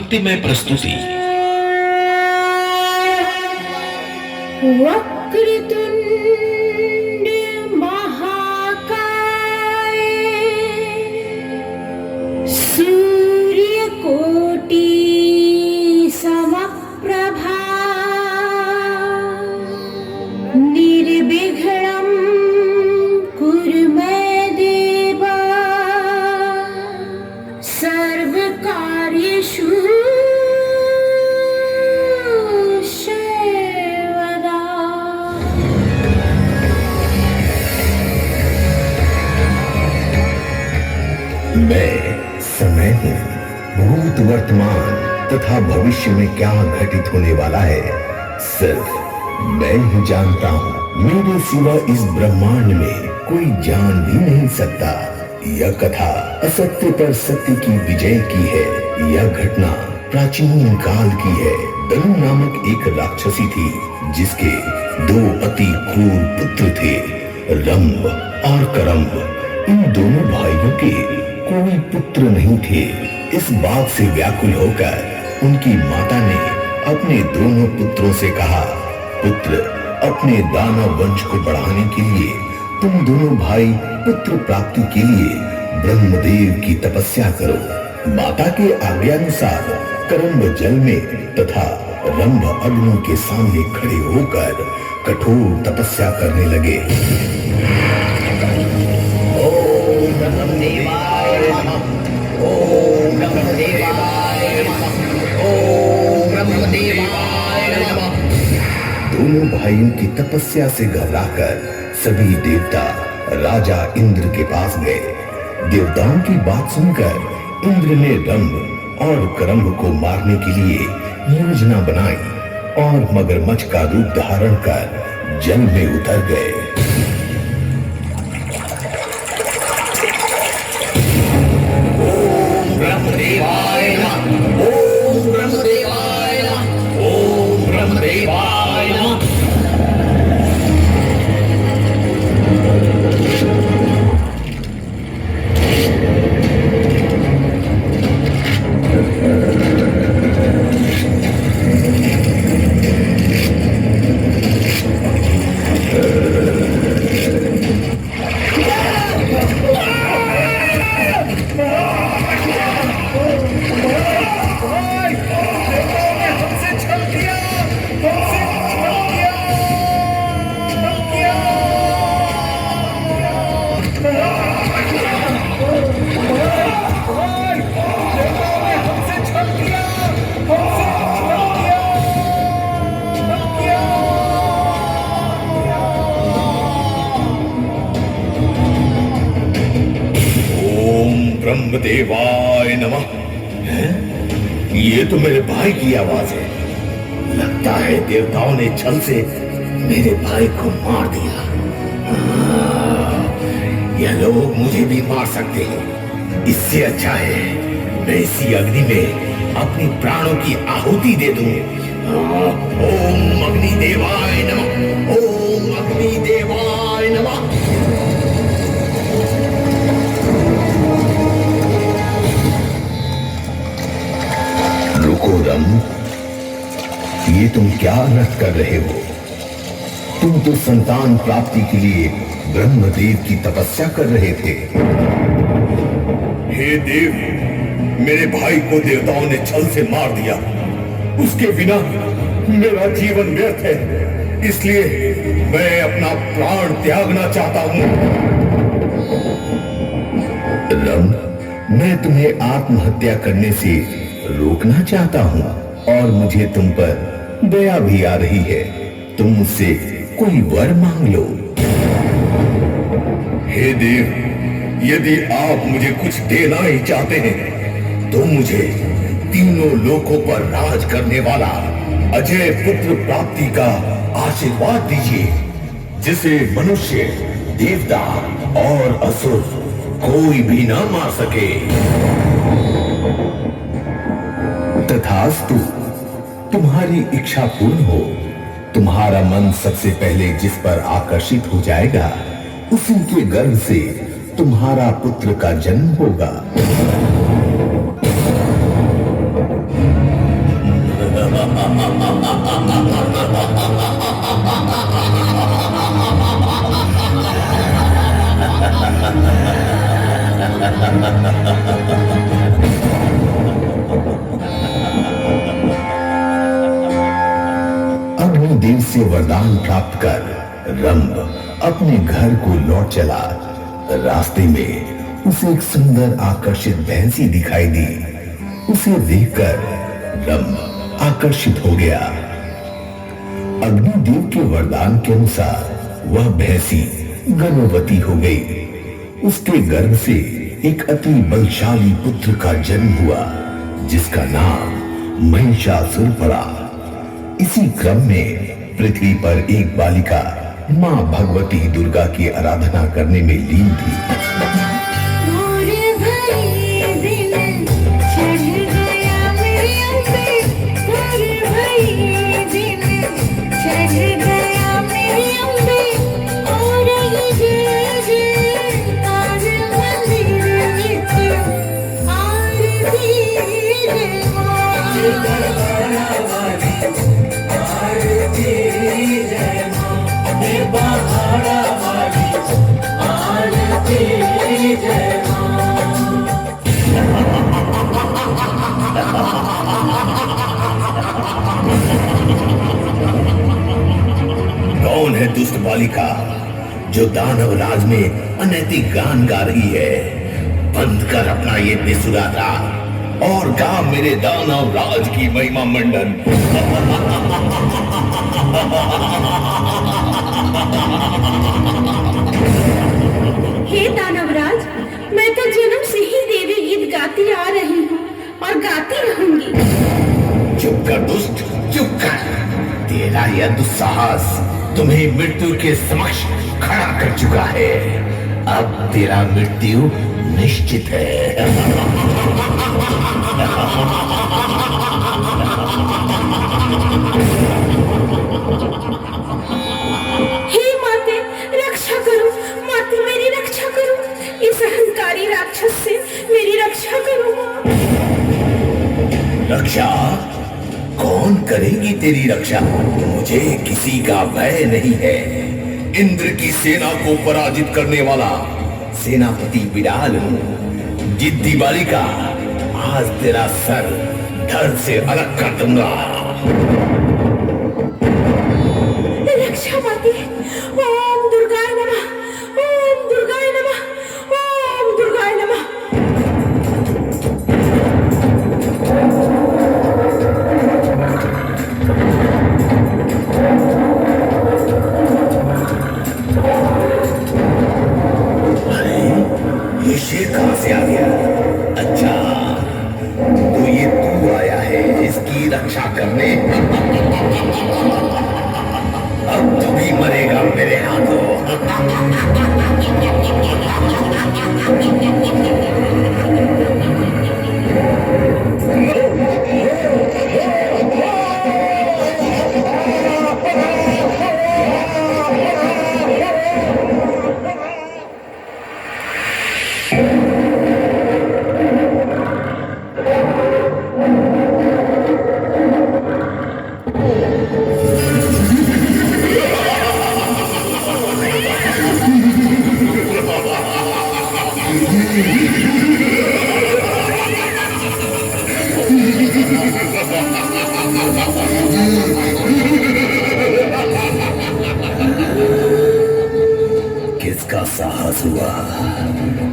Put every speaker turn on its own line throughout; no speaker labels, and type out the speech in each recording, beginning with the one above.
भक्तिमय प्रस्तुति।
वक्रतुंड महाकाय सूर्यकोटि समप्रभा निर्विघ्नं कुरु मे देव सर्वकार्येषु सर्वदा।
मैं समय हूँ, भूत वर्तमान तथा भविष्य में क्या घटित होने वाला है सिर्फ मैं ही जानता हूँ। मेरे सिवा इस ब्रह्मांड में कोई जान भी नहीं सकता। यह कथा असत्य पर सत्य की विजय की है। यह घटना प्राचीन काल की है। दनु नामक एक राक्षसी थी जिसके दो अति क्रूर पुत्र थे, रंभ और करम्भ। इन दोनों भाइयों के कोई पुत्र नहीं थे। इस बात से व्याकुल होकर उनकी माता ने अपने दोनों पुत्रों से कहा, पुत्र, अपने दानव वंश को बढ़ाने के लिए तुम दोनों भाई पुत्र प्राप्ति के लिए ब्रह्मदेव की तपस्या करो। माता के आज्ञानुसार करम्भ जल में तथा रंभ अग्नि के सामने खड़े होकर कठोर तपस्या करने लगे। ओम ब्रह्मदेवाय नमः, ओम ब्रह्मदेवाय नमः, ओम ब्रह्मदेवाय नमः। दोनों भाइयों की तपस्या से घबराकर सभी देवता राजा इंद्र के पास गए। देवताओं की बात सुनकर इंद्र ने रंभ और करम्भ को मारने के लिए योजना बनाई और मगरमच्छ का रूप धारण कर जल में उतर गए। ओम ब्रह्मदेवाय नमः, ओम ब्रह्मदेवाय नमः, ओम ब्रह्मदेवाय नमः। ब्रह्मदेवाय नमः। ये तो मेरे भाई की आवाज है। लगता है देवताओं ने छल से मेरे भाई को मार दिया। यह लोग मुझे भी मार सकते हैं। इससे अच्छा है मैं इसी अग्नि में अपनी प्राणों की आहुति दे दूं। ओम अग्निदेवाय नमः, ओम अग्निदेवाय नमः। रंभ, ये तुम क्या नृत्य कर रहे हो? तुम तो संतान प्राप्ति के लिए ब्रह्मदेव की तपस्या कर रहे थे। हे देव, मेरे भाई को देवताओं ने छल से मार दिया। उसके बिना मेरा जीवन व्यर्थ है। इसलिए मैं अपना प्राण त्यागना चाहता हूं। रंभ, मैं तुम्हें आत्महत्या करने से रोकना चाहता हूँ और मुझे तुम पर दया भी आ रही है। तुम मुझसे कोई वर मांग लो। हे देव, यदि आप मुझे कुछ देना ही चाहते हैं तो मुझे तीनों लोकों पर राज करने वाला अजय पुत्र प्राप्ति का आशीर्वाद दीजिए, जिसे मनुष्य, देवता और असुर कोई भी ना मार सके। तथास्तु, तुम्हारी इच्छा पूर्ण हो। तुम्हारा मन सबसे पहले जिस पर आकर्षित हो जाएगा उसी के गर्भ से तुम्हारा पुत्र का जन्म होगा। अग्निदेव से वरदान प्राप्त कर रंभ अपने घर को लौट चला। रास्ते में उसे एक सुंदर आकर्षित भैंसी दिखाई दी। उसे देखकर रंभ आकर्षित हो गया। अग्निदेव के वरदान के अनुसार वह भैंसी गर्भवती हो गई। उसके गर्भ से एक अति बलशाली पुत्र का जन्म हुआ, जिसका नाम महिषासुर पड़ा। इसी क्रम में पृथ्वी पर एक बालिका मां भगवती दुर्गा की आराधना करने में लीन थी। कौन है दुष्ट बालिका जो दानव राज में अनैतिक गान गा रही है? बंद कर अपना ये बेसुरा राग और गा मेरे दानव राज की महिमा मंडन।
हे दानवराज, मैं तो जन्म से ही देवी गीत गाती आ रही हूँ और गाती रहूंगी।
चुप कर दुष्ट, चुप कर। तेरा यह दुस्साहस तुम्हें मृत्यु के समक्ष खड़ा कर चुका है। अब तेरा मृत्यु निश्चित है।
हे माते, रक्षा करो। माते, मेरी रक्षा करो। इस अहंकारी राक्षस से मेरी रक्षा करो।
रक्षा? कौन करेगी तेरी रक्षा? मुझे किसी का भय नहीं है। इंद्र की सेना को पराजित करने वाला सेनापति विडाल हूँ। जिद्दी बालिका, आज तेरा सर धड़ से अलग कर दूंगा।
रक्षा माते। ओम दुर्गाय नमः, ओम दुर्गाय नमः, ओम दुर्गाय नमः।
ये शेर कहां से आ गया? अच्छा, तो ये तू आया है इसकी रक्षा करने? अब तू भी मरेगा मेरे हाथों। किसका साहस हुआ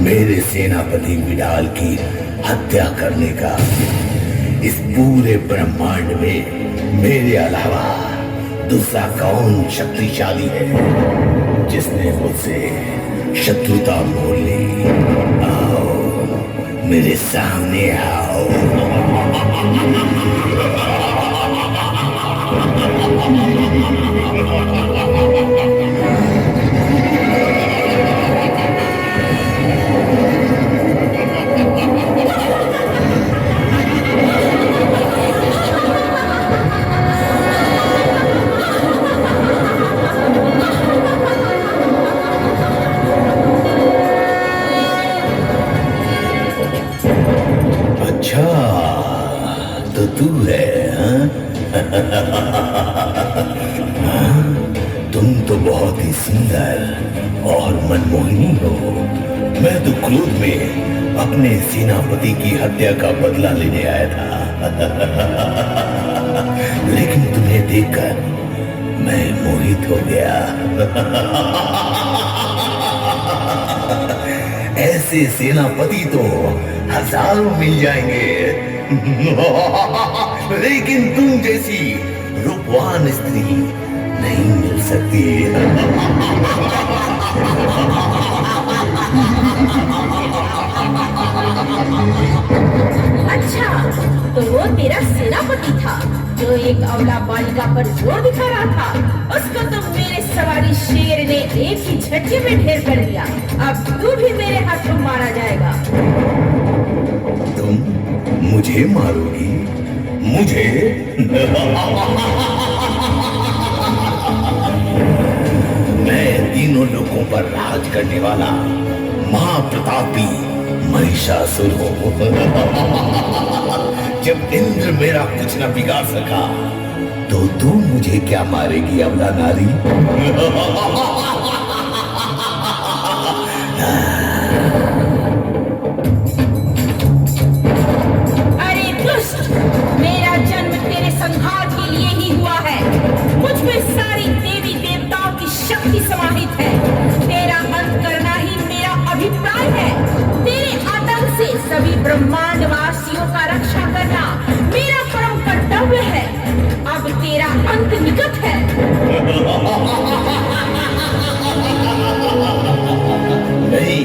मेरे सेनापति विडाल की हत्या करने का? इस पूरे ब्रह्मांड में मेरे अलावा दूसरा कौन शक्तिशाली है जिसने मुझसे शत्रुता मोल ली? आओ, मेरे सामने आओ। अच्छा, तो तू है हाँ? हाँ? तुम तो बहुत ही सुंदर और मनमोहिनी हो। मैं तो क्रोध में अपने सेनापति की हत्या का बदला लेने आया था। लेकिन तुम्हें देखकर मैं मोहित हो गया। ऐसे सेनापति तो हजारों मिल जाएंगे, लेकिन तुम जैसी रूपवान स्त्री नहीं मिल सकती।
अच्छा, तो वो तेरा सेनापति था जो एक अबला बालिका पर जोर दिखा रहा था। उसको तो मेरे सवारी शेर ने एक ही झटके में ढेर कर दिया। अब तू भी मेरे हाथों मारा जाएगा।
तुम मुझे मारोगी? मुझे? मैं तीनों लोगों पर राज करने वाला महाप्रतापी महिषासुर हूं। जब इंद्र मेरा कुछ न बिगाड़ सका, तो तू मुझे क्या मारेगी अबला नारी?
अरे दुष्ट, मेरा जन्म तेरे संहार के लिए ही हुआ है। मुझ में सारी देवी देवताओं की शक्ति समाहित है। तेरा अंत करना ही मेरा अभिप्राय है। तेरे आतंक से सभी ब्रह्मांड वासियों का रक्षा करना मेरा परम कर्तव्य है। अब तेरा अंत निकट है।
नहीं,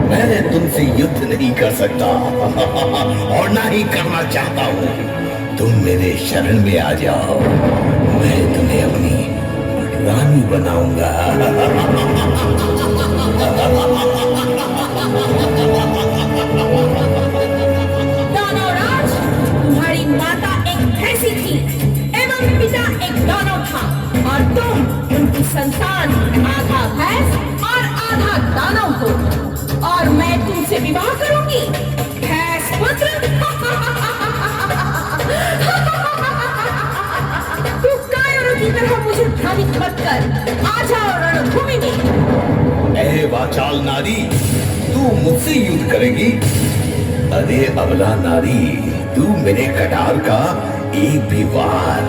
मैं तुमसे युद्ध नहीं कर सकता और ना ही करना चाहता हूँ। तुम मेरे शरण में आ जाओ, मैं तुम्हें अपनी रानी बनाऊंगा।
दानवराज, तुम्हारी माता एक भैंसी थी एवं पिता एक दानव था, और तुम उनकी संतान आधा भैंस और आधा दानव हो। और मैं तुमसे विवाह करूंगी, भैंस पुत्र। तू कायरों की तरह मुझे भ्रमित मत कर। आ जाओ रणभूमि में।
ए वाचाल नारी, तू मुझसे युद्ध करेगी? अरे अबला नारी, तू मेरे कटार का एक भी वार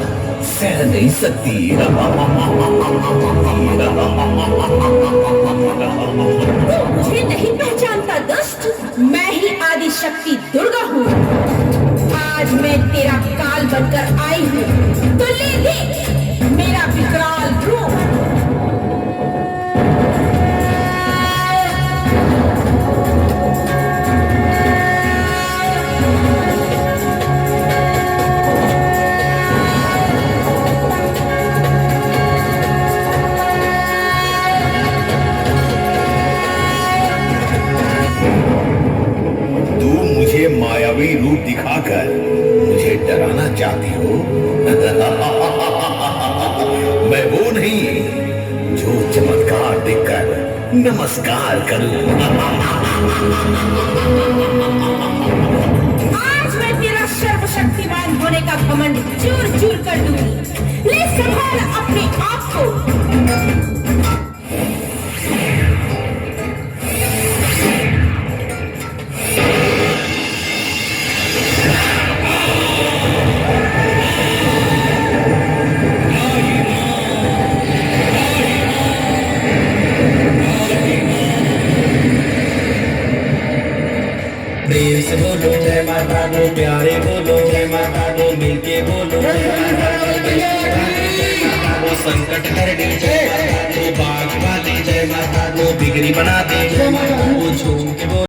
सह नहीं सकती।
तू मुझे नहीं पहचानता दुष्ट। मैं ही आदि शक्ति दुर्गा हूँ। आज मैं तेरा काल बनकर आई हूँ, तो ले देख मेरा विकराल रूप।
मायावी रूप दिखाकर मुझे डराना चाहती हो? मैं वो नहीं जो चमत्कार देखकर नमस्कार करूं।
आज मैं तेरा सर्वशक्तिमान होने का घमंड चूर चूर कर दूंगी। ले संभाल अपने आप को।
प्रेम से बोलो जय माता दो, प्यारे बोलो जय माता दो, मिलके बोलो वो संकट हरनी जय माता दो, बाग वाली जय माता दो, बिगड़ी बना दे